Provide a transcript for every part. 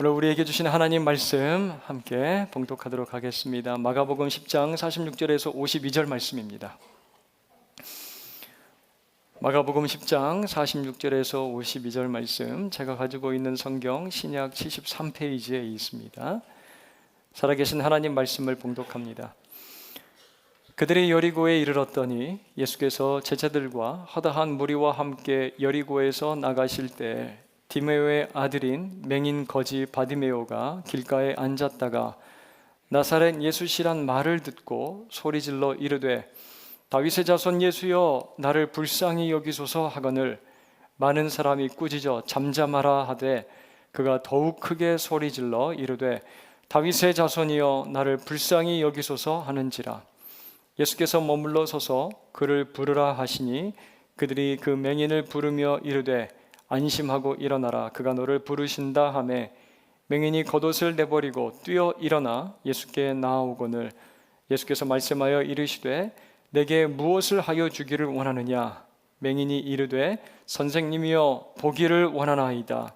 오늘 우리에게 주신 하나님 말씀 함께 봉독하도록 하겠습니다. 마가복음 10장 46절에서 52절 말씀입니다. 마가복음 10장 46절에서 52절 말씀, 제가 가지고 있는 성경 신약 73페이지에 있습니다. 살아계신 하나님 말씀을 봉독합니다. 그들이 여리고에 이르렀더니 예수께서 제자들과 허다한 무리와 함께 여리고에서 나가실 때 디메오의 아들인 맹인 거지 바디메오가 길가에 앉았다가 나사렛 예수시란 말을 듣고 소리질러 이르되 다윗의 자손 예수여 나를 불쌍히 여기소서 하거늘 많은 사람이 꾸짖어 잠잠하라 하되 그가 더욱 크게 소리질러 이르되 다윗의 자손이여 나를 불쌍히 여기소서 하는지라. 예수께서 머물러 서서 그를 부르라 하시니 그들이 그 맹인을 부르며 이르되 안심하고 일어나라 그가 너를 부르신다 하매 맹인이 겉옷을 내버리고 뛰어 일어나 예수께 나아오거늘 예수께서 말씀하여 이르시되 내게 무엇을 하여 주기를 원하느냐. 맹인이 이르되 선생님이여 보기를 원하나이다.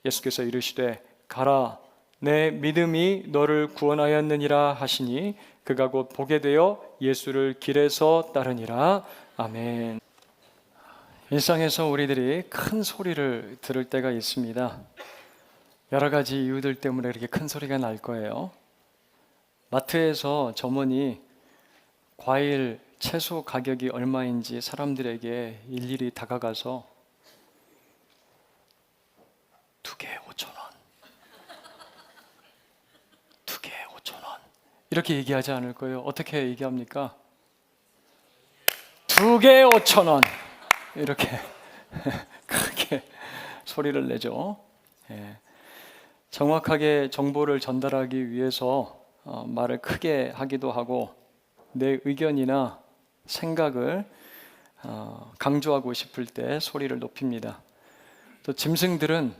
예수께서 이르시되 가라 내 믿음이 너를 구원하였느니라 하시니 그가 곧 보게 되어 예수를 길에서 따르니라. 아멘. 일상에서 우리들이 큰 소리를 들을 때가 있습니다. 여러 가지 이유들 때문에 이렇게 큰 소리가 날 거예요. 마트에서 점원이 과일, 채소 가격이 얼마인지 사람들에게 일일이 다가가서 2개에 5,000원, 2개에 5,000원 이렇게 얘기하지 않을 거예요. 어떻게 얘기합니까? 2개에 5,000원 이렇게 크게 소리를 내죠. 정확하게 정보를 전달하기 위해서 말을 크게 하기도 하고 내 의견이나 생각을 강조하고 싶을 때 소리를 높입니다. 또 짐승들은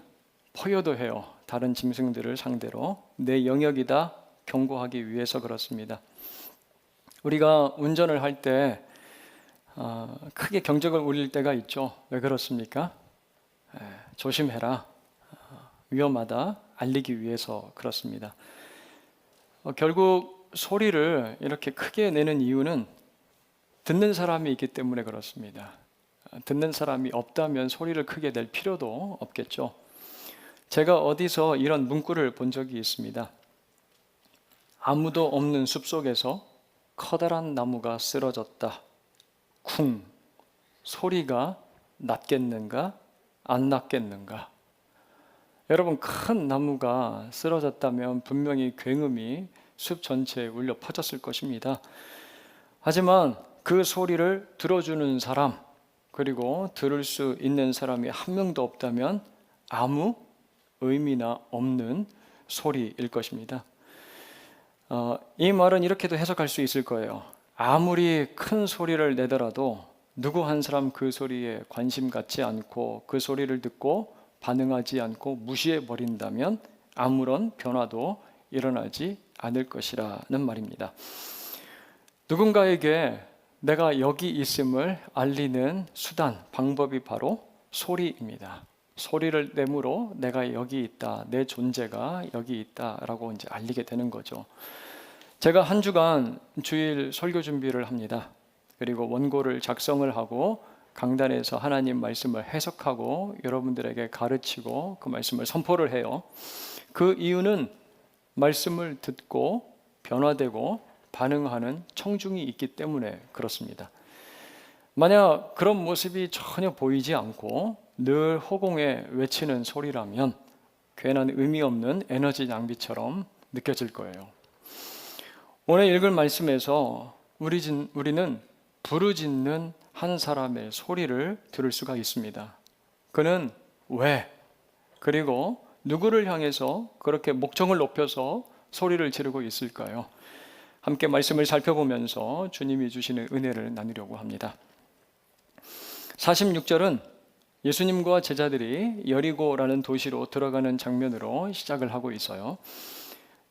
포효도 해요. 다른 짐승들을 상대로 내 영역이다 경고하기 위해서 그렇습니다. 우리가 운전을 할 때 크게 경적을 울릴 때가 있죠. 왜 그렇습니까? 조심해라, 위험하다 알리기 위해서 그렇습니다. 결국 소리를 이렇게 크게 내는 이유는 듣는 사람이 있기 때문에 그렇습니다. 듣는 사람이 없다면 소리를 크게 낼 필요도 없겠죠. 제가 어디서 이런 문구를 본 적이 있습니다. 아무도 없는 숲속에서 커다란 나무가 쓰러졌다. 쿵. 소리가 났겠는가? 안 났겠는가? 여러분, 큰 나무가 쓰러졌다면 분명히 굉음이 숲 전체에 울려 퍼졌을 것입니다. 하지만 그 소리를 들어주는 사람, 그리고 들을 수 있는 사람이 한 명도 없다면 아무 의미나 없는 소리일 것입니다. 이 말은 이렇게도 해석할 수 있을 거예요. 아무리 큰 소리를 내더라도 누구 한 사람 그 소리에 관심 갖지 않고 그 소리를 듣고 반응하지 않고 무시해 버린다면 아무런 변화도 일어나지 않을 것이라는 말입니다. 누군가에게 내가 여기 있음을 알리는 수단, 방법이 바로 소리입니다. 소리를 내므로 내가 여기 있다, 내 존재가 여기 있다라고 이제 알리게 되는 거죠. 제가 한 주간 주일 설교 준비를 합니다. 그리고 원고를 작성을 하고 강단에서 하나님 말씀을 해석하고 여러분들에게 가르치고 그 말씀을 선포를 해요. 그 이유는 말씀을 듣고 변화되고 반응하는 청중이 있기 때문에 그렇습니다. 만약 그런 모습이 전혀 보이지 않고 늘 허공에 외치는 소리라면 괜한 의미 없는 에너지 낭비처럼 느껴질 거예요. 오늘 읽을 말씀에서 우리는 부르짖는 한 사람의 소리를 들을 수가 있습니다. 그는 왜, 그리고 누구를 향해서 그렇게 목청을 높여서 소리를 지르고 있을까요? 함께 말씀을 살펴보면서 주님이 주시는 은혜를 나누려고 합니다. 46절은 예수님과 제자들이 여리고라는 도시로 들어가는 장면으로 시작을 하고 있어요.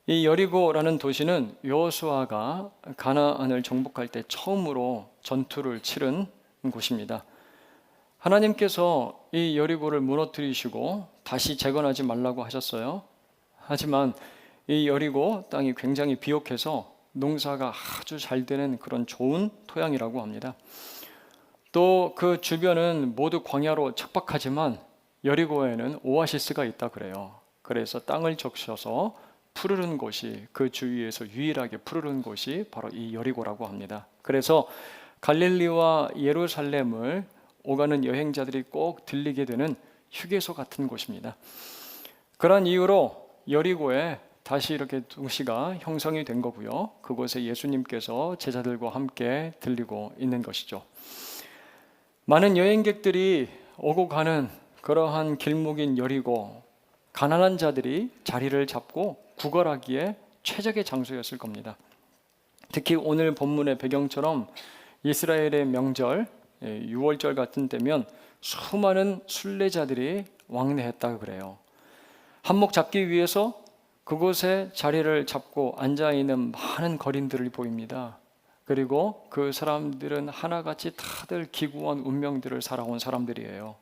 이 여리고라는 도시는 여호수아가 가나안을 정복할 때 처음으로 전투를 치른 곳입니다. 하나님께서 이 여리고를 무너뜨리시고 다시 재건하지 말라고 하셨어요. 하지만 이 여리고 땅이 굉장히 비옥해서 농사가 아주 잘 되는 그런 좋은 토양이라고 합니다. 또 그 주변은 모두 광야로 척박하지만 여리고에는 오아시스가 있다 그래요. 그래서 땅을 적셔서 푸르른 곳이, 그 주위에서 유일하게 푸르른 곳이 바로 이 여리고라고 합니다. 그래서 갈릴리와 예루살렘을 오가는 여행자들이 꼭 들리게 되는 휴게소 같은 곳입니다. 그런 이유로 여리고에 다시 이렇게 도시가 형성이 된 거고요. 그곳에 예수님께서 제자들과 함께 들리고 있는 것이죠. 많은 여행객들이 오고 가는 그러한 길목인 여리고, 가난한 자들이 자리를 잡고 구걸하기에 최적의 장소였을 겁니다. 특히 오늘 본문의 배경처럼 이스라엘의 명절, 6월절 같은 때면 수많은 순례자들이 왕래했다고 그래요. 한몫 잡기 위해서 그곳에 자리를 잡고 앉아있는 많은 거린들을 보입니다. 그리고 그 사람들은 하나같이 다들 기구한 운명들을 살아온 사람들이에요.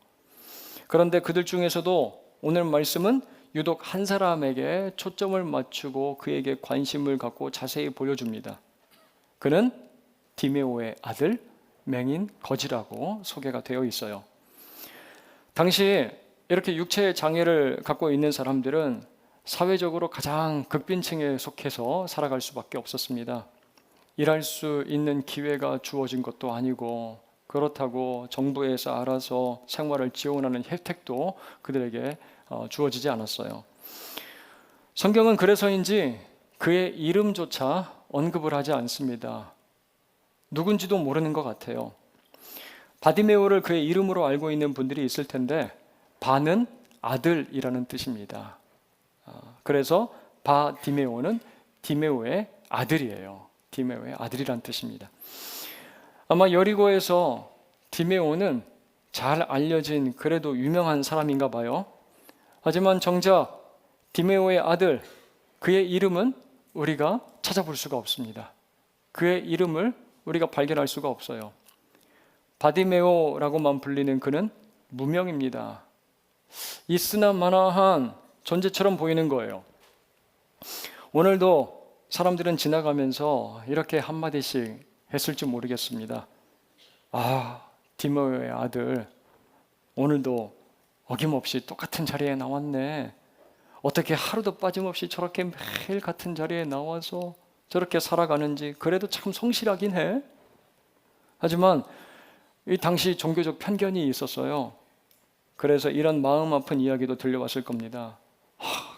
그런데 그들 중에서도 오늘 말씀은 유독 한 사람에게 초점을 맞추고 그에게 관심을 갖고 자세히 보여줍니다. 그는 디메오의 아들 맹인 거지라고 소개가 되어 있어요. 당시 이렇게 육체의 장애를 갖고 있는 사람들은 사회적으로 가장 극빈층에 속해서 살아갈 수밖에 없었습니다. 일할 수 있는 기회가 주어진 것도 아니고, 그렇다고 정부에서 알아서 생활을 지원하는 혜택도 그들에게 주어지지 않았어요. 성경은 그래서인지 그의 이름조차 언급을 하지 않습니다. 누군지도 모르는 것 같아요. 바디메오를 그의 이름으로 알고 있는 분들이 있을 텐데, 바는 아들이라는 뜻입니다. 그래서 바디메오는 디메오의 아들이에요. 디메오의 아들이란 뜻입니다. 아마 여리고에서 디메오는 잘 알려진, 그래도 유명한 사람인가 봐요. 하지만 정작 디메오의 아들, 그의 이름은 우리가 찾아볼 수가 없습니다. 그의 이름을 우리가 발견할 수가 없어요. 바디메오라고만 불리는 그는 무명입니다. 있으나 마나한 존재처럼 보이는 거예요. 오늘도 사람들은 지나가면서 이렇게 한마디씩 했을지 모르겠습니다. 아, 디메오의 아들 오늘도 어김없이 똑같은 자리에 나왔네. 어떻게 하루도 빠짐없이 저렇게 매일 같은 자리에 나와서 저렇게 살아가는지, 그래도 참 성실하긴 해. 하지만 이 당시 종교적 편견이 있었어요. 그래서 이런 마음 아픈 이야기도 들려왔을 겁니다.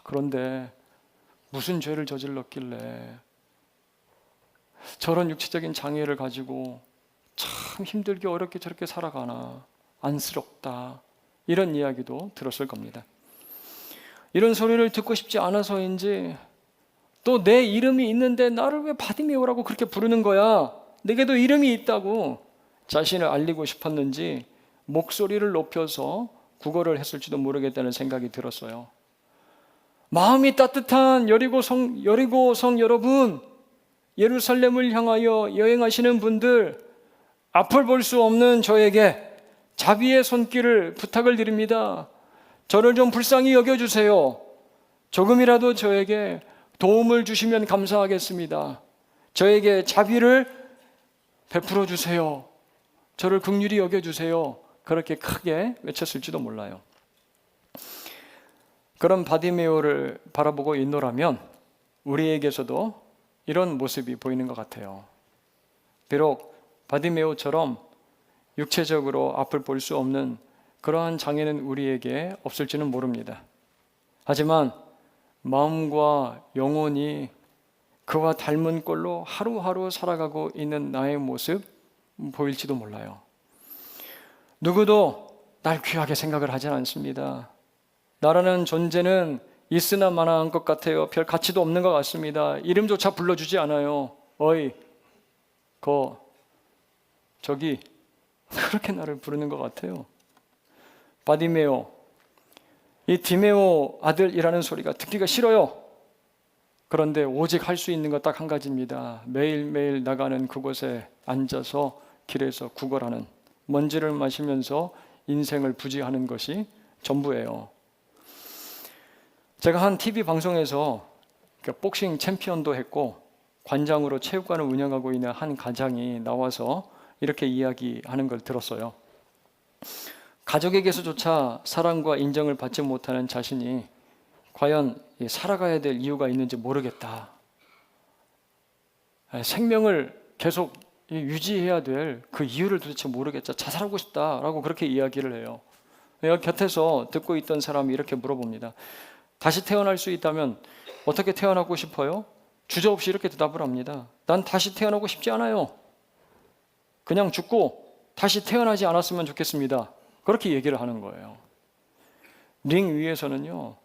그런데 무슨 죄를 저질렀길래 저런 육체적인 장애를 가지고 참 힘들게 어렵게 저렇게 살아가나, 안쓰럽다, 이런 이야기도 들었을 겁니다. 이런 소리를 듣고 싶지 않아서인지, 또 내 이름이 있는데 나를 왜 바디메오라고 그렇게 부르는 거야, 내게도 이름이 있다고 자신을 알리고 싶었는지 목소리를 높여서 구걸을 했을지도 모르겠다는 생각이 들었어요. 마음이 따뜻한 여리고 성 여러분, 예루살렘을 향하여 여행하시는 분들, 앞을 볼 수 없는 저에게 자비의 손길을 부탁을 드립니다. 저를 좀 불쌍히 여겨주세요. 조금이라도 저에게 도움을 주시면 감사하겠습니다. 저에게 자비를 베풀어 주세요. 저를 긍휼히 여겨주세요. 그렇게 크게 외쳤을지도 몰라요. 그런 바디메오를 바라보고 있노라면 우리에게서도 이런 모습이 보이는 것 같아요. 비록 바디메오처럼 육체적으로 앞을 볼 수 없는 그러한 장애는 우리에게 없을지는 모릅니다. 하지만 마음과 영혼이 그와 닮은 꼴로 하루하루 살아가고 있는 나의 모습 보일지도 몰라요. 누구도 날 귀하게 생각을 하지 않습니다. 나라는 존재는 있으나 마나한 것 같아요. 별 가치도 없는 것 같습니다. 이름조차 불러주지 않아요. 어이, 저기, 그렇게 나를 부르는 것 같아요. 바디메오, 이 디메오 아들이라는 소리가 듣기가 싫어요. 그런데 오직 할 수 있는 것 딱 한 가지입니다. 매일매일 나가는 그곳에 앉아서 길에서 구걸하는, 먼지를 마시면서 인생을 부지하는 것이 전부예요. 제가 한 TV 방송에서 복싱 챔피언도 했고 관장으로 체육관을 운영하고 있는 한 가장이 나와서 이렇게 이야기하는 걸 들었어요. 가족에게서조차 사랑과 인정을 받지 못하는 자신이 과연 살아가야 될 이유가 있는지 모르겠다. 생명을 계속 유지해야 될 그 이유를 도대체 모르겠다. 자살하고 싶다라고 그렇게 이야기를 해요. 내가 곁에서 듣고 있던 사람이 이렇게 물어봅니다. 다시 태어날 수 있다면 어떻게 태어나고 싶어요? 주저없이 이렇게 대답을 합니다. 난 다시 태어나고 싶지 않아요. 그냥 죽고 다시 태어나지 않았으면 좋겠습니다. 그렇게 얘기를 하는 거예요. 링 위에서는요,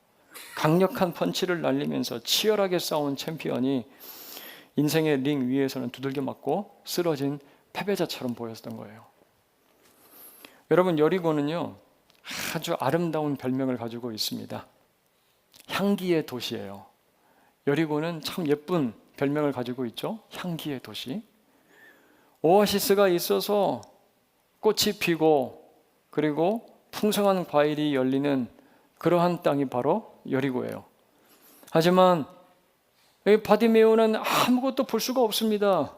강력한 펀치를 날리면서 치열하게 싸운 챔피언이 인생의 링 위에서는 두들겨 맞고 쓰러진 패배자처럼 보였던 거예요. 여러분, 여리고는요 아주 아름다운 별명을 가지고 있습니다. 향기의 도시예요. 여리고는 참 예쁜 별명을 가지고 있죠. 향기의 도시. 오아시스가 있어서 꽃이 피고 그리고 풍성한 과일이 열리는 그러한 땅이 바로 여리고예요. 하지만 바디메오는 아무것도 볼 수가 없습니다.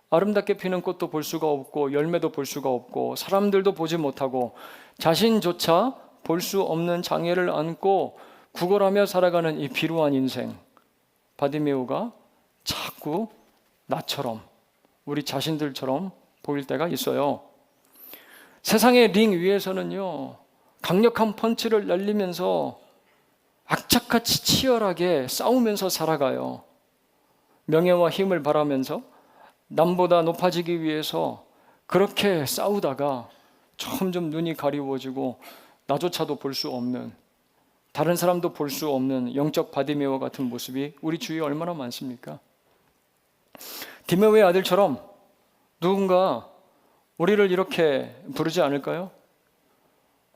아름답게 피는 꽃도 볼 수가 없고 열매도 볼 수가 없고 사람들도 보지 못하고 자신조차 볼 수 없는 장애를 안고 구걸하며 살아가는 이 비루한 인생. 바디메오가 자꾸 나처럼, 우리 자신들처럼 보일 때가 있어요. 세상의 링 위에서는요, 강력한 펀치를 날리면서 악착같이 치열하게 싸우면서 살아가요. 명예와 힘을 바라면서 남보다 높아지기 위해서 그렇게 싸우다가 점점 눈이 가리워지고 나조차도 볼 수 없는, 다른 사람도 볼 수 없는 영적 바디메오 같은 모습이 우리 주위에 얼마나 많습니까? 디메오의 아들처럼 누군가 우리를 이렇게 부르지 않을까요?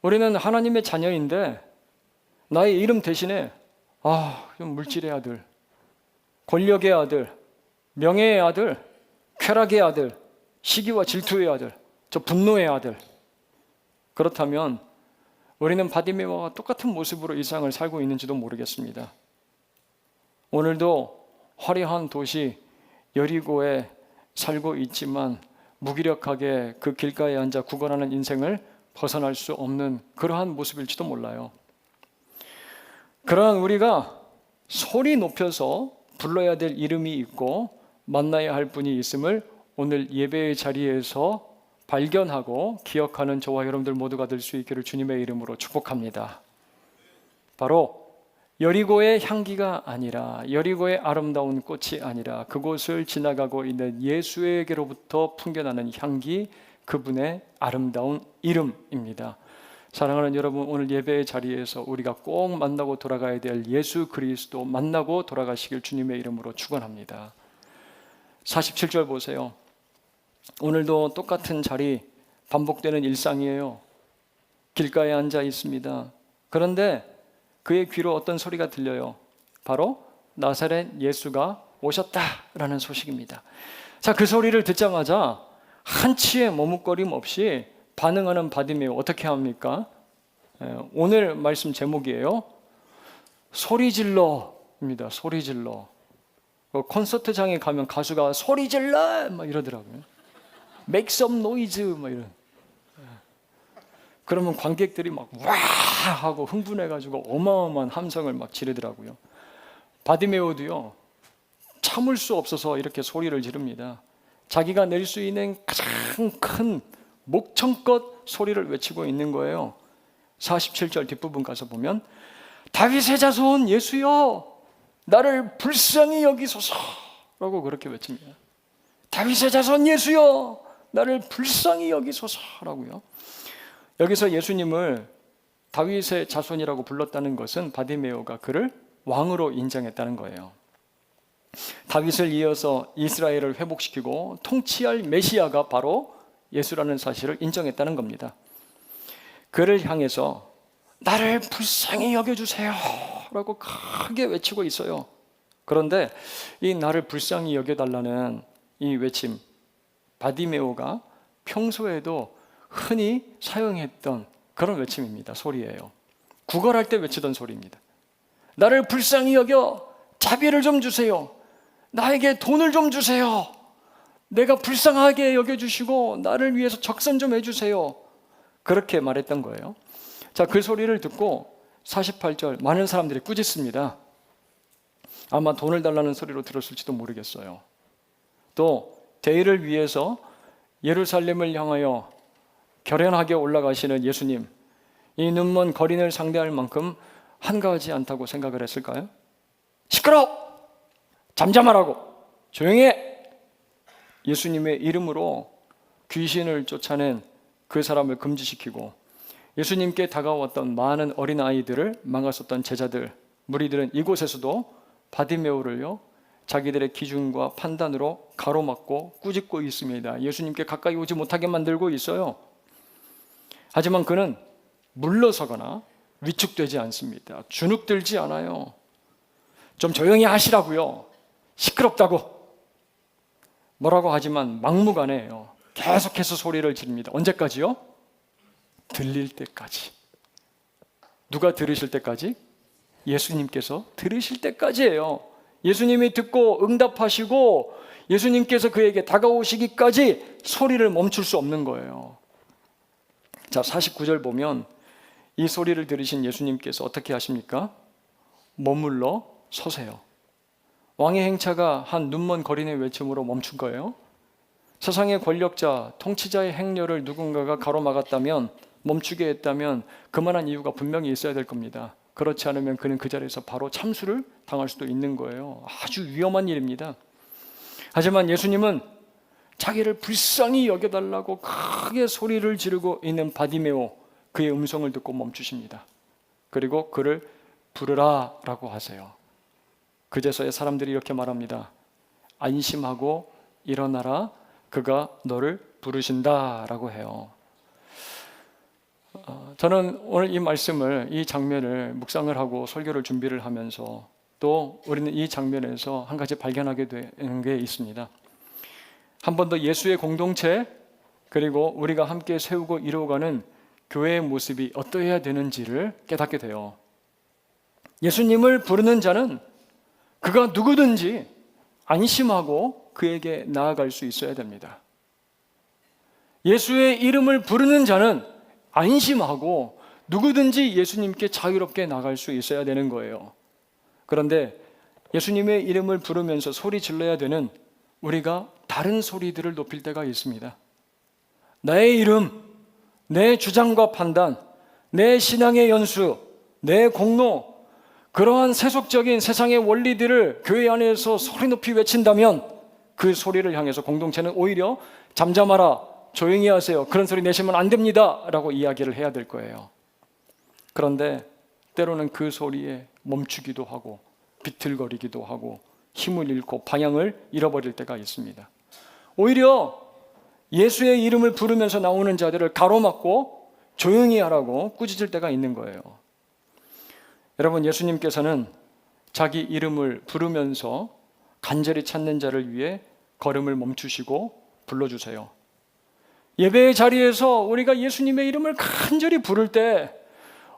우리는 하나님의 자녀인데 나의 이름 대신에 물질의 아들, 권력의 아들, 명예의 아들, 쾌락의 아들, 시기와 질투의 아들, 저 분노의 아들. 그렇다면 우리는 바디메오와 똑같은 모습으로 일상을 살고 있는지도 모르겠습니다. 오늘도 화려한 도시 여리고에 살고 있지만 무기력하게 그 길가에 앉아 구걸하는 인생을 벗어날 수 없는 그러한 모습일지도 몰라요. 그러한 우리가 소리 높여서 불러야 될 이름이 있고 만나야 할 분이 있음을 오늘 예배의 자리에서 발견하고 기억하는 저와 여러분들 모두가 될 수 있기를 주님의 이름으로 축복합니다. 바로 여리고의 향기가 아니라, 여리고의 아름다운 꽃이 아니라 그곳을 지나가고 있는 예수에게로부터 풍겨나는 향기, 그분의 아름다운 이름입니다. 사랑하는 여러분, 오늘 예배의 자리에서 우리가 꼭 만나고 돌아가야 될 예수 그리스도 만나고 돌아가시길 주님의 이름으로 축원합니다. 47절 보세요. 오늘도 똑같은 자리, 반복되는 일상이에요. 길가에 앉아 있습니다. 그런데 그의 귀로 어떤 소리가 들려요? 바로 나사렛 예수가 오셨다라는 소식입니다. 자, 그 소리를 듣자마자 한치의 머뭇거림 없이 반응하는 바디메오 어떻게 합니까? 오늘 말씀 제목이에요. 소리 질러입니다. 소리 질러. 콘서트장에 가면 가수가 소리 질러 막 이러더라고요. Make some noise 막 이런. 그러면 관객들이 막 와 하고 흥분해가지고 어마어마한 함성을 막 지르더라고요. 바디메오도요, 참을 수 없어서 이렇게 소리를 지릅니다. 자기가 낼 수 있는 가장 큰 목청껏 소리를 외치고 있는 거예요. 47절 뒷부분 가서 보면 다윗의 자손 예수여 나를 불쌍히 여기소서라고 그렇게 외칩니다. 다윗의 자손 예수여 나를 불쌍히 여기소서라고요. 여기서 예수님을 다윗의 자손이라고 불렀다는 것은 바디메오가 그를 왕으로 인정했다는 거예요. 다윗을 이어서 이스라엘을 회복시키고 통치할 메시아가 바로 예수라는 사실을 인정했다는 겁니다. 그를 향해서 나를 불쌍히 여겨주세요 라고 크게 외치고 있어요. 그런데 이 나를 불쌍히 여겨달라는 이 외침, 바디메오가 평소에도 흔히 사용했던 그런 외침입니다. 소리예요. 구걸할 때 외치던 소리입니다. 나를 불쌍히 여겨 자비를 좀 주세요. 나에게 돈을 좀 주세요. 내가 불쌍하게 여겨주시고 나를 위해서 적선 좀 해주세요. 그렇게 말했던 거예요. 자, 그 소리를 듣고 48절 많은 사람들이 꾸짖습니다. 아마 돈을 달라는 소리로 들었을지도 모르겠어요. 또 대의를 위해서 예루살렘을 향하여 결연하게 올라가시는 예수님, 이 눈먼 거린을 상대할 만큼 한가하지 않다고 생각을 했을까요? 시끄러워! 잠잠하라고! 조용히 해! 예수님의 이름으로 귀신을 쫓아낸 그 사람을 금지시키고 예수님께 다가왔던 많은 어린아이들을 막았었던 제자들, 무리들은 이곳에서도 바디메오를요 자기들의 기준과 판단으로 가로막고 꾸짖고 있습니다. 예수님께 가까이 오지 못하게 만들고 있어요. 하지만 그는 물러서거나 위축되지 않습니다. 주눅들지 않아요. 좀 조용히 하시라고요. 시끄럽다고. 뭐라고 하지만 막무가내예요. 계속해서 소리를 지릅니다. 언제까지요? 들릴 때까지. 누가 들으실 때까지? 예수님께서 들으실 때까지예요. 예수님이 듣고 응답하시고 예수님께서 그에게 다가오시기까지 소리를 멈출 수 없는 거예요. 자, 49절 보면 이 소리를 들으신 예수님께서 어떻게 하십니까? 머물러 서세요. 왕의 행차가 한 눈먼 거린의 외침으로 멈춘 거예요. 세상의 권력자, 통치자의 행렬을 누군가가 가로막았다면, 멈추게 했다면 그만한 이유가 분명히 있어야 될 겁니다. 그렇지 않으면 그는 그 자리에서 바로 참수를 당할 수도 있는 거예요. 아주 위험한 일입니다. 하지만 예수님은 자기를 불쌍히 여겨달라고 크게 소리를 지르고 있는 바디메오, 그의 음성을 듣고 멈추십니다. 그리고 그를 부르라 라고 하세요. 그제서야 사람들이 이렇게 말합니다. 안심하고 일어나라, 그가 너를 부르신다 라고 해요. 저는 오늘 이 말씀을, 이 장면을 묵상을 하고 설교를 준비를 하면서 또 우리는 이 장면에서 한 가지 발견하게 되는 게 있습니다. 한 번 더 예수의 공동체, 그리고 우리가 함께 세우고 이루어가는 교회의 모습이 어떠해야 되는지를 깨닫게 돼요. 예수님을 부르는 자는 그가 누구든지 안심하고 그에게 나아갈 수 있어야 됩니다. 예수의 이름을 부르는 자는 안심하고 누구든지 예수님께 자유롭게 나갈 수 있어야 되는 거예요. 그런데 예수님의 이름을 부르면서 소리 질러야 되는 우리가 다른 소리들을 높일 때가 있습니다. 나의 이름, 내 주장과 판단, 내 신앙의 연수, 내 공로, 그러한 세속적인 세상의 원리들을 교회 안에서 소리 높이 외친다면 그 소리를 향해서 공동체는 오히려 잠잠하라, 조용히 하세요, 그런 소리 내시면 안 됩니다 라고 이야기를 해야 될 거예요. 그런데 때로는 그 소리에 멈추기도 하고 비틀거리기도 하고 힘을 잃고 방향을 잃어버릴 때가 있습니다. 오히려 예수의 이름을 부르면서 나오는 자들을 가로막고 조용히 하라고 꾸짖을 때가 있는 거예요. 여러분, 예수님께서는 자기 이름을 부르면서 간절히 찾는 자를 위해 걸음을 멈추시고 불러주세요. 예배의 자리에서 우리가 예수님의 이름을 간절히 부를 때,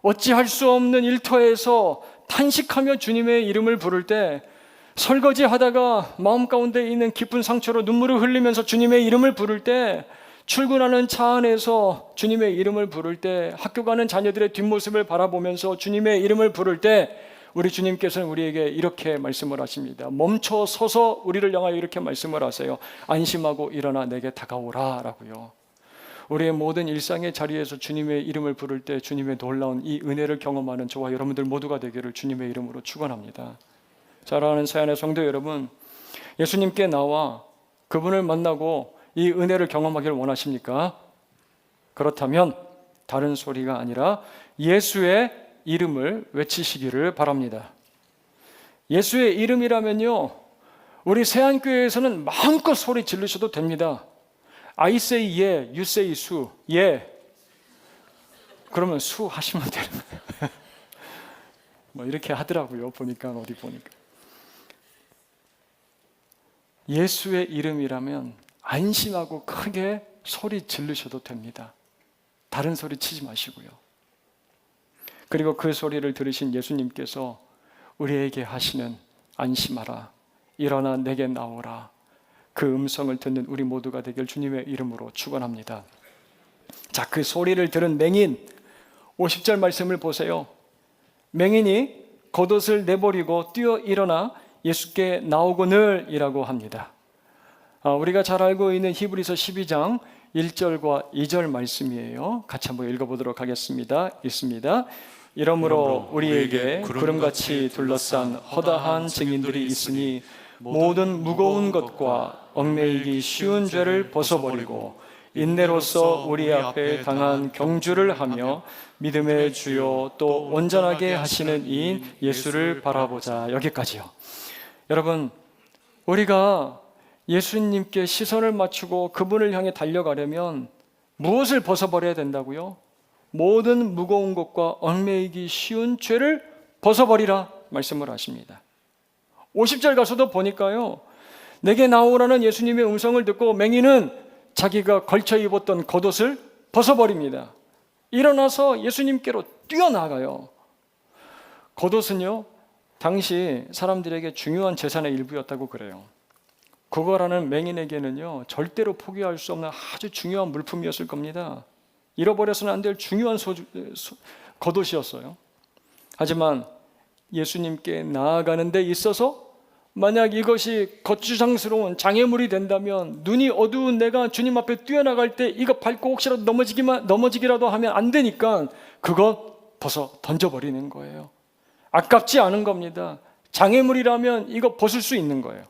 어찌할 수 없는 일터에서 탄식하며 주님의 이름을 부를 때, 설거지 하다가 마음 가운데 있는 깊은 상처로 눈물을 흘리면서 주님의 이름을 부를 때, 출근하는 차 안에서 주님의 이름을 부를 때, 학교 가는 자녀들의 뒷모습을 바라보면서 주님의 이름을 부를 때, 우리 주님께서는 우리에게 이렇게 말씀을 하십니다. 멈춰 서서 우리를 향하여 이렇게 말씀을 하세요. 안심하고 일어나 내게 다가오라 라고요. 우리의 모든 일상의 자리에서 주님의 이름을 부를 때 주님의 놀라운 이 은혜를 경험하는 저와 여러분들 모두가 되기를 주님의 이름으로 축원합니다. 사랑하는 서안의 성도 여러분, 예수님께 나와 그분을 만나고 이 은혜를 경험하기를 원하십니까? 그렇다면 다른 소리가 아니라 예수의 이름을 외치시기를 바랍니다. 예수의 이름이라면요, 우리 세안교회에서는 마음껏 소리 지르셔도 됩니다. I say yeah, you say 수, yeah. 그러면 수 하시면 되는 거예요. 뭐 이렇게 하더라고요. 보니까 어디 보니까. 예수의 이름이라면 안심하고 크게 소리 지르셔도 됩니다. 다른 소리 치지 마시고요. 그리고 그 소리를 들으신 예수님께서 우리에게 하시는 안심하라, 일어나 내게 나오라, 그 음성을 듣는 우리 모두가 되길 주님의 이름으로 축원합니다. 자, 그 소리를 들은 맹인, 50절 말씀을 보세요. 맹인이 겉옷을 내버리고 뛰어 일어나 예수께 나오거늘이라고 합니다. 우리가 잘 알고 있는 히브리서 12장 1절과 2절 말씀이에요. 같이 한번 읽어보도록 하겠습니다. 읽습니다. 이러므로 우리에게 구름같이 둘러싼 허다한 증인들이 있으니 모든 무거운 것과 얽매이기 쉬운 죄를 벗어버리고 인내로서 우리 앞에 당한 경주를 하며 믿음의 주요 또 온전하게 하시는 이인 예수를 바라보자. 여기까지요. 여러분, 우리가 예수님께 시선을 맞추고 그분을 향해 달려가려면 무엇을 벗어버려야 된다고요? 모든 무거운 것과 얽매이기 쉬운 죄를 벗어버리라 말씀을 하십니다. 50절 가서도 보니까요, 내게 나오라는 예수님의 음성을 듣고 맹인은 자기가 걸쳐 입었던 겉옷을 벗어버립니다. 일어나서 예수님께로 뛰어나가요. 겉옷은요, 당시 사람들에게 중요한 재산의 일부였다고 그래요. 그거라는 맹인에게는요, 절대로 포기할 수 없는 아주 중요한 물품이었을 겁니다. 잃어버려서는 안 될 중요한 겉옷이었어요. 하지만 예수님께 나아가는 데 있어서 만약 이것이 거추장스러운 장애물이 된다면, 눈이 어두운 내가 주님 앞에 뛰어나갈 때 이거 밟고 혹시라도 넘어지기라도 하면 안 되니까 그것 벗어 던져버리는 거예요. 아깝지 않은 겁니다. 장애물이라면 이거 벗을 수 있는 거예요.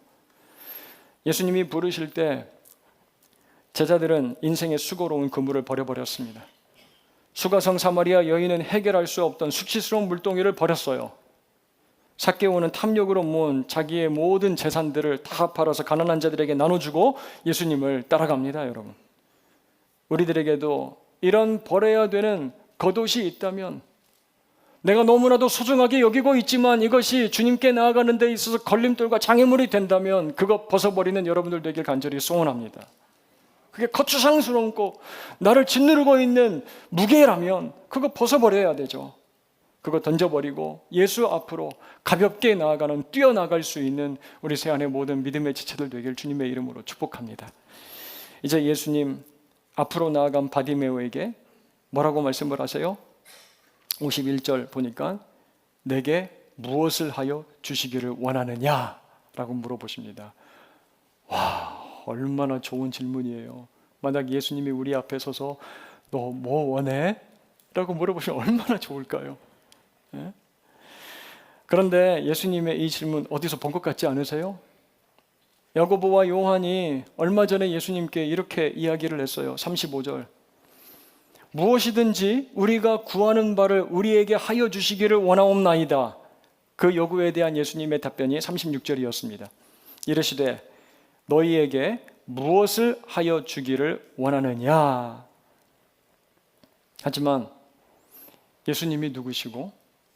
예수님이 부르실 때 제자들은 인생의 수고로운 그물을 버려버렸습니다. 수가성 사마리아 여인은 해결할 수 없던 수치스러운 물동이를 버렸어요. 삭개오는 탐욕으로 모은 자기의 모든 재산들을 다 팔아서 가난한 자들에게 나눠주고 예수님을 따라갑니다. 여러분, 우리들에게도 이런 버려야 되는 겉옷이 있다면, 내가 너무나도 소중하게 여기고 있지만 이것이 주님께 나아가는 데 있어서 걸림돌과 장애물이 된다면 그거 벗어버리는 여러분들 되길 간절히 소원합니다. 그게 거추장스럽고 나를 짓누르고 있는 무게라면 그거 벗어버려야 되죠. 그거 던져버리고 예수 앞으로 가볍게 나아가는, 뛰어나갈 수 있는 우리 세안의 모든 믿음의 지체들 되길 주님의 이름으로 축복합니다. 이제 예수님 앞으로 나아간 바디메오에게 뭐라고 말씀을 하세요? 51절 보니까 내게 무엇을 하여 주시기를 원하느냐 라고 물어보십니다. 와, 얼마나 좋은 질문이에요. 만약 예수님이 우리 앞에 서서 너 뭐 원해? 라고 물어보시면 얼마나 좋을까요? 예? 그런데 예수님의 이 질문 어디서 본 것 같지 않으세요? 야고보와 요한이 얼마 전에 예수님께 이렇게 이야기를 했어요. 35절, 무엇이든지 우리가 구하는 바를 우리에게 하여 주시기를 원하옵나이다. 그 요구에 대한 예수님의 답변이 36절이었습니다. 이르시되 너희에게 무엇을 하여 주기를 원하느냐. 하지만 예수님이 누구시고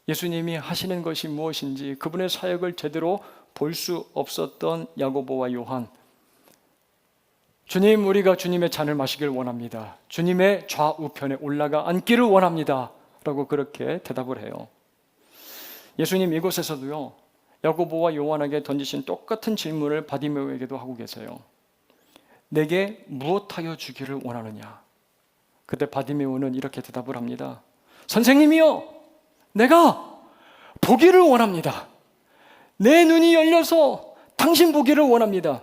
예수님이 하시는 것이 무엇인지 그분의 사역을 제대로 볼 수 없었던 야고보와 요한, 주님, 우리가 주님의 잔을 마시길 원합니다. 주님의 좌우편에 올라가 앉기를 원합니다. 라고 그렇게 대답을 해요. 예수님 이곳에서도요, 야고보와 요한에게 던지신 똑같은 질문을 바디메오에게도 하고 계세요. 내게 무엇하여 주기를 원하느냐. 그때 바디메오는 이렇게 대답을 합니다. 선생님이요, 내가 보기를 원합니다. 내 눈이 열려서 당신 보기를 원합니다.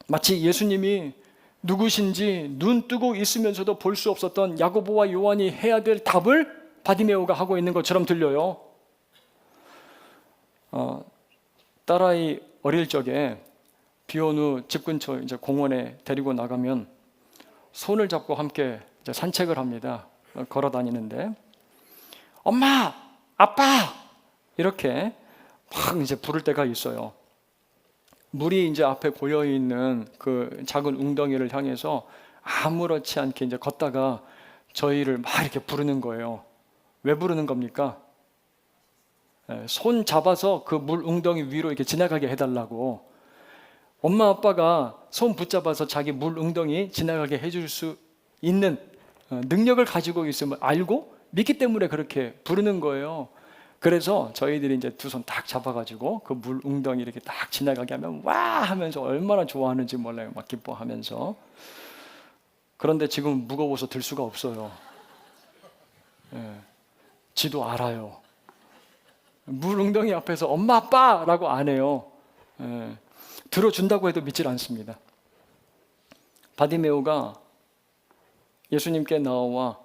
마치 예수님이 누구신지 눈 뜨고 있으면서도 볼 수 없었던 야고보와 요한이 해야 될 답을 바디메오가 하고 있는 것처럼 들려요. 딸아이 어릴 적에 비 온 후 집 근처 이제 공원에 데리고 나가면 손을 잡고 함께 이제 산책을 합니다. 걸어 다니는데 엄마, 아빠 이렇게 막 이제 부를 때가 있어요. 물이 이제 앞에 고여 있는 그 작은 웅덩이를 향해서 아무렇지 않게 이제 걷다가 저희를 막 이렇게 부르는 거예요. 왜 부르는 겁니까? 손 잡아서 그 물 웅덩이 위로 이렇게 지나가게 해달라고. 엄마 아빠가 손 붙잡아서 자기 물 웅덩이 지나가게 해줄 수 있는 능력을 가지고 있음을 알고 믿기 때문에 그렇게 부르는 거예요. 그래서 저희들이 이제 두 손 딱 잡아가지고 그 물 웅덩이 이렇게 딱 지나가게 하면 와 하면서 얼마나 좋아하는지 몰라요. 막 기뻐하면서. 그런데 지금 무거워서 들 수가 없어요. 예. 지도 알아요. 물 웅덩이 앞에서 엄마 아빠라고 안 해요. 예. 들어준다고 해도 믿질 않습니다. 바디메오가 예수님께 나와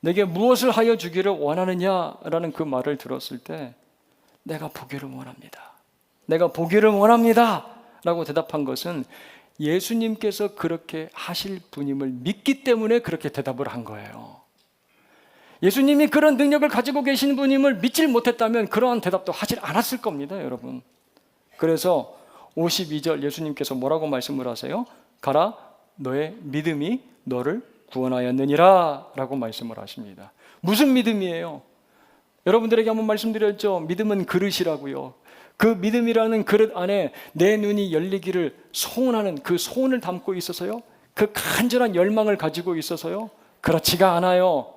내게 무엇을 하여 주기를 원하느냐라는 그 말을 들었을 때 내가 보기를 원합니다. 내가 보기를 원합니다 라고 대답한 것은 예수님께서 그렇게 하실 분임을 믿기 때문에 그렇게 대답을 한 거예요. 예수님이 그런 능력을 가지고 계신 분임을 믿질 못했다면 그러한 대답도 하질 않았을 겁니다, 여러분. 그래서 52절 예수님께서 뭐라고 말씀을 하세요? 가라, 너의 믿음이 너를 구원하였느니라 라고 말씀을 하십니다. 무슨 믿음이에요? 여러분들에게 한번 말씀드렸죠. 믿음은 그릇이라고요. 그 믿음이라는 그릇 안에 내 눈이 열리기를 소원하는 그 소원을 담고 있어서요. 그 간절한 열망을 가지고 있어서요. 그렇지가 않아요.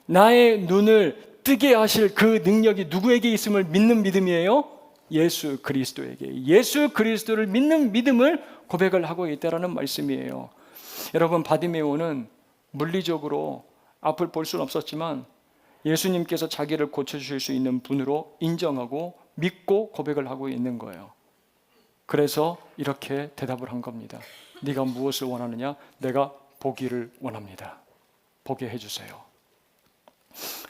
나의 눈을 뜨게 하실 그 능력이 누구에게 있음을 믿는 믿음이에요? 예수 그리스도에게. 예수 그리스도를 믿는 믿음을 고백을 하고 있다라는 말씀이에요. 여러분, 바디메오는 물리적으로 앞을 볼 수는 없었지만 예수님께서 자기를 고쳐주실 수 있는 분으로 인정하고 믿고 고백을 하고 있는 거예요. 그래서 이렇게 대답을 한 겁니다. 네가 무엇을 원하느냐? 내가 보기를 원합니다. 보게 해주세요.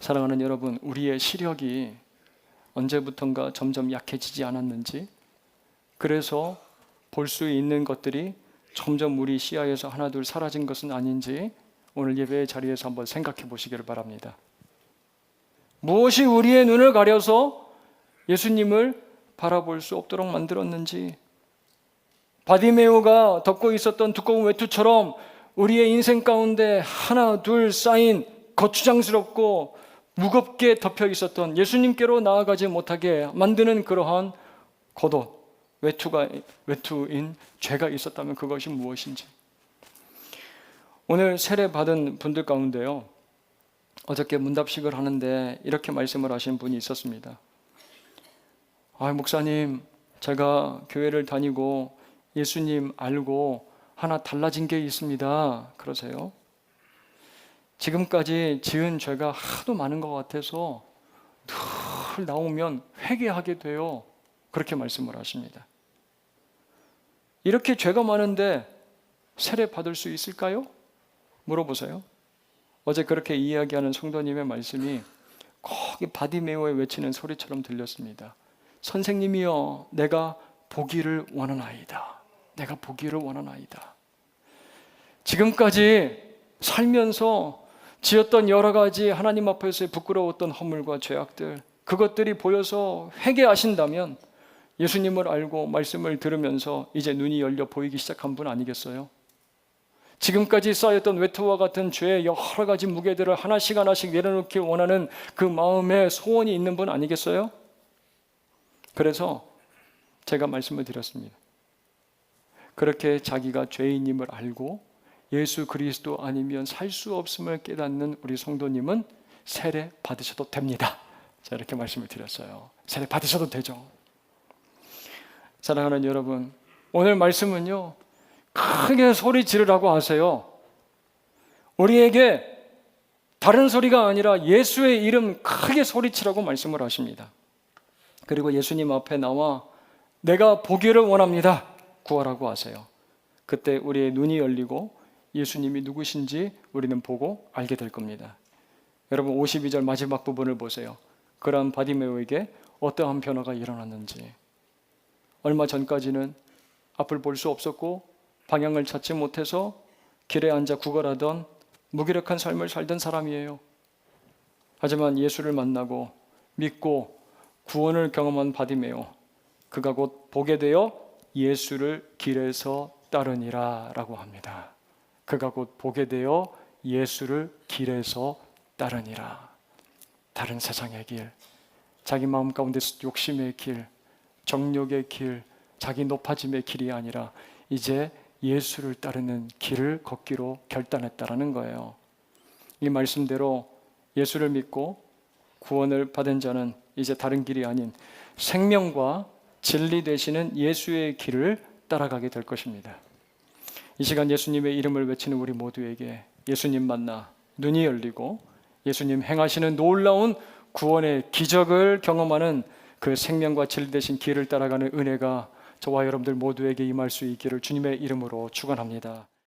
사랑하는 여러분, 우리의 시력이 언제부턴가 점점 약해지지 않았는지, 그래서 볼 수 있는 것들이 점점 우리 시야에서 하나둘 사라진 것은 아닌지 오늘 예배의 자리에서 한번 생각해 보시기를 바랍니다. 무엇이 우리의 눈을 가려서 예수님을 바라볼 수 없도록 만들었는지, 바디메오가 덮고 있었던 두꺼운 외투처럼 우리의 인생 가운데 하나 둘 쌓인 거추장스럽고 무겁게 덮여 있었던 예수님께로 나아가지 못하게 만드는 그러한 겉옷, 외투인 죄가 있었다면 그것이 무엇인지. 오늘 세례 받은 분들 가운데요, 어저께 문답식을 하는데 이렇게 말씀을 하신 분이 있었습니다. 목사님, 제가 교회를 다니고 예수님 알고 하나 달라진 게 있습니다. 그러세요. 지금까지 지은 죄가 하도 많은 것 같아서 늘 나오면 회개하게 돼요. 그렇게 말씀을 하십니다. 이렇게 죄가 많은데 세례 받을 수 있을까요? 물어보세요. 어제 그렇게 이야기하는 성도님의 말씀이 거기 바디메오에 외치는 소리처럼 들렸습니다. 선생님이여, 내가 보기를 원하나이다. 내가 보기를 원하나이다. 지금까지 살면서 지었던 여러 가지 하나님 앞에서의 부끄러웠던 허물과 죄악들, 그것들이 보여서 회개하신다면 예수님을 알고 말씀을 들으면서 이제 눈이 열려 보이기 시작한 분 아니겠어요? 지금까지 쌓였던 외투와 같은 죄의 여러 가지 무게들을 하나씩 하나씩 내려놓기 원하는 그 마음에 소원이 있는 분 아니겠어요? 그래서 제가 말씀을 드렸습니다. 그렇게 자기가 죄인임을 알고 예수 그리스도 아니면 살 수 없음을 깨닫는 우리 성도님은 세례 받으셔도 됩니다. 제가 이렇게 말씀을 드렸어요. 세례 받으셔도 되죠. 사랑하는 여러분, 오늘 말씀은요, 크게 소리 지르라고 하세요. 우리에게 다른 소리가 아니라 예수의 이름 크게 소리치라고 말씀을 하십니다. 그리고 예수님 앞에 나와 내가 보기를 원합니다. 구하라고 하세요. 그때 우리의 눈이 열리고 예수님이 누구신지 우리는 보고 알게 될 겁니다. 여러분, 52절 마지막 부분을 보세요. 그러한 바디메오에게 어떠한 변화가 일어났는지. 얼마 전까지는 앞을 볼 수 없었고 방향을 찾지 못해서 길에 앉아 구걸하던 무기력한 삶을 살던 사람이에요. 하지만 예수를 만나고 믿고 구원을 경험한 바디메오, 그가 곧 보게 되어 예수를 길에서 따르니라 라고 합니다. 그가 곧 보게 되어 예수를 길에서 따르니라. 다른 세상의 길, 자기 마음 가운데 욕심의 길, 정욕의 길, 자기 높아짐의 길이 아니라 이제 예수를 따르는 길을 걷기로 결단했다라는 거예요. 이 말씀대로 예수를 믿고 구원을 받은 자는 이제 다른 길이 아닌 생명과 진리 되시는 예수의 길을 따라가게 될 것입니다. 이 시간 예수님의 이름을 외치는 우리 모두에게 예수님 만나 눈이 열리고 예수님 행하시는 놀라운 구원의 기적을 경험하는 그 생명과 진리 되신 길을 따라가는 은혜가 저와 여러분들 모두에게 임할 수 있기를 주님의 이름으로 축원합니다.